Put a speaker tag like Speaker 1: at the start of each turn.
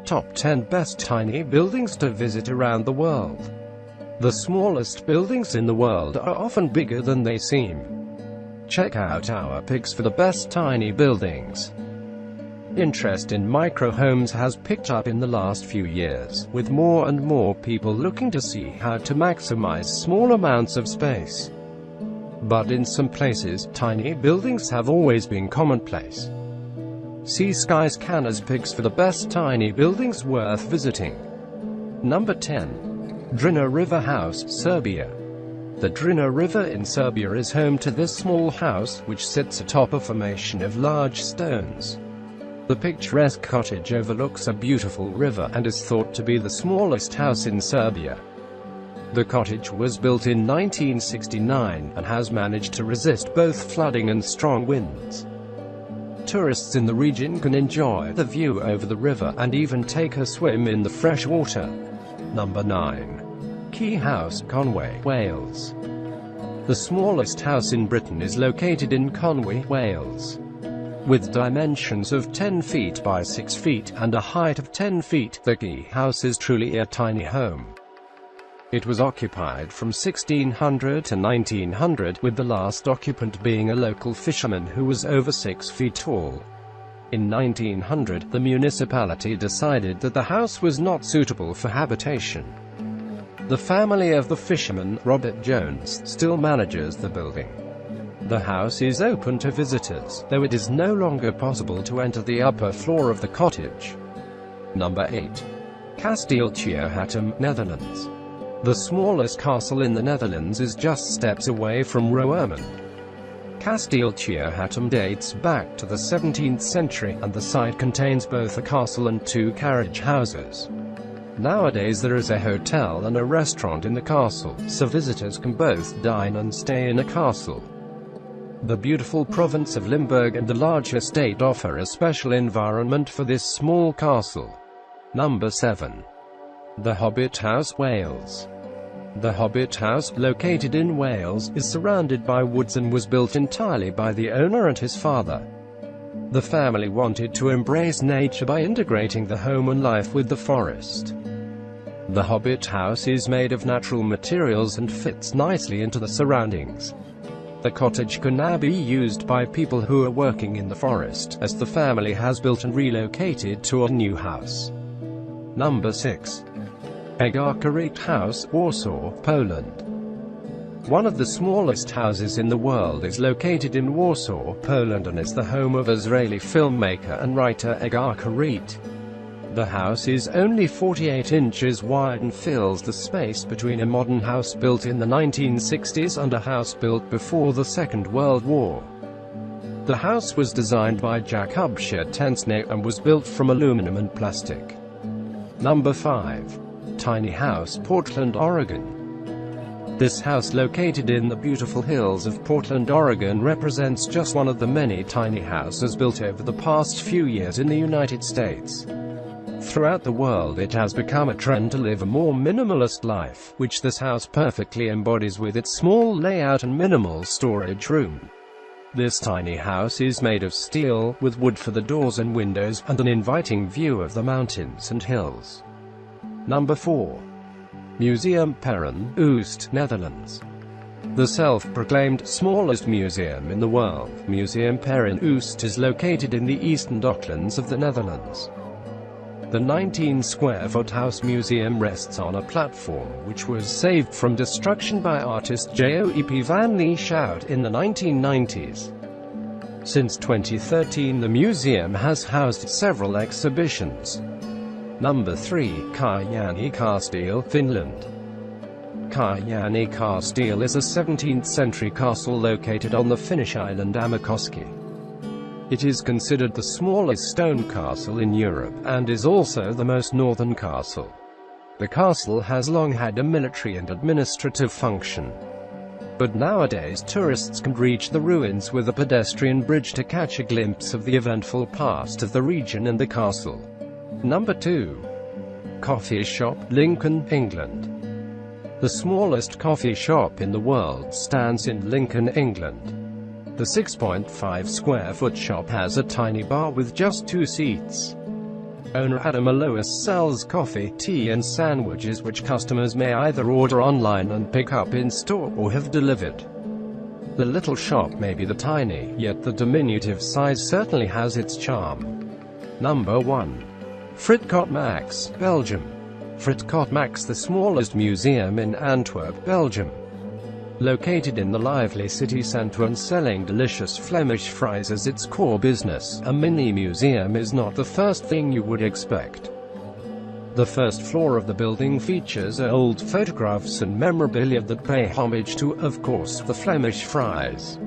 Speaker 1: Top 10 Best Tiny Buildings to Visit Around the World. The smallest buildings in the world are often bigger than they seem. Check out our picks for the best tiny buildings. Interest in microhomes has picked up in the last few years, with more and more people looking to see how to maximize small amounts of space. But in some places, tiny buildings have always been commonplace. See Skyscanner's picks for the best tiny buildings worth visiting. Number 10. Drina River House, Serbia. The Drina River in Serbia is home to this small house, which sits atop a formation of large stones. The picturesque cottage overlooks a beautiful river and is thought to be the smallest house in Serbia. The cottage was built in 1969, and has managed to resist both flooding and strong winds. Tourists in the region can enjoy the view over the river, and even take a swim in the fresh water. Number 9. Key House, Conwy, Wales. The smallest house in Britain is located in Conwy, Wales. With dimensions of 10 feet by 6 feet, and a height of 10 feet, the Key House is truly a tiny home. It was occupied from 1600 to 1900, with the last occupant being a local fisherman who was over 6 feet tall. In 1900, the municipality decided that the house was not suitable for habitation. The family of the fisherman, Robert Jones, still manages the building. The house is open to visitors, though it is no longer possible to enter the upper floor of the cottage. Number 8. Kasteeltje Hatim, Netherlands. The smallest castle in the Netherlands is just steps away from Rotterdam. Kasteeltje Hatim dates back to the 17th century, and the site contains both a castle and 2 carriage houses. Nowadays there is a hotel and a restaurant in the castle, so visitors can both dine and stay in a castle. The beautiful province of Limburg and the large estate offer a special environment for this small castle. Number 7. The Hobbit House, Wales. The Hobbit House, located in Wales, is surrounded by woods and was built entirely by the owner and his father. The family wanted to embrace nature by integrating the home and life with the forest. The Hobbit House is made of natural materials and fits nicely into the surroundings. The cottage can now be used by people who are working in the forest, as the family has built and relocated to a new house. Number 6. Arkteryx House, Warsaw, Poland. One of the smallest houses in the world is located in Warsaw, Poland, and is the home of Israeli filmmaker and writer Arkteryx. The house is only 48 inches wide and fills the space between a modern house built in the 1960s and a house built before the Second World War. The house was designed by Jakub Szczęsny and was built from aluminum and plastic. Number 5. Tiny House, Portland, Oregon. This house, located in the beautiful hills of Portland, Oregon, represents just one of the many tiny houses built over the past few years in the United States. Throughout the world it has become a trend to live a more minimalist life, which this house perfectly embodies with its small layout and minimal storage room. This tiny house is made of steel, with wood for the doors and windows, and an inviting view of the mountains and hills. Number 4. Museum Perrin, Oost, Netherlands. The self-proclaimed smallest museum in the world, Museum Perrin Oost is located in the eastern docklands of the Netherlands. The 19-square-foot house museum rests on a platform which was saved from destruction by artist Joep van Lieshout in the 1990s. Since 2013 the museum has housed several exhibitions. Number 3. Karyana Castle, Finland. Karyana Castle is a 17th-century castle located on the Finnish island Äänekoski. It is considered the smallest stone castle in Europe, and is also the most northern castle. The castle has long had a military and administrative function. But nowadays tourists can reach the ruins with a pedestrian bridge to catch a glimpse of the eventful past of the region and the castle. Number 2. Coffee Shop, Lincoln, England. The smallest coffee shop in the world stands in Lincoln, England. The 6.5-square-foot shop has a tiny bar with just 2 seats. Owner Hatim sells coffee, tea and sandwiches which customers may either order online and pick up in store or have delivered. The little shop may be the tiny, yet the diminutive size certainly has its charm. Number 1. Fritkot Max, Belgium. Fritkot Max, the smallest museum in Antwerp, Belgium. Located in the lively city centre and selling delicious Flemish fries as its core business, a mini-museum is not the first thing you would expect. The first floor of the building features old photographs and memorabilia that pay homage to, of course, the Flemish fries.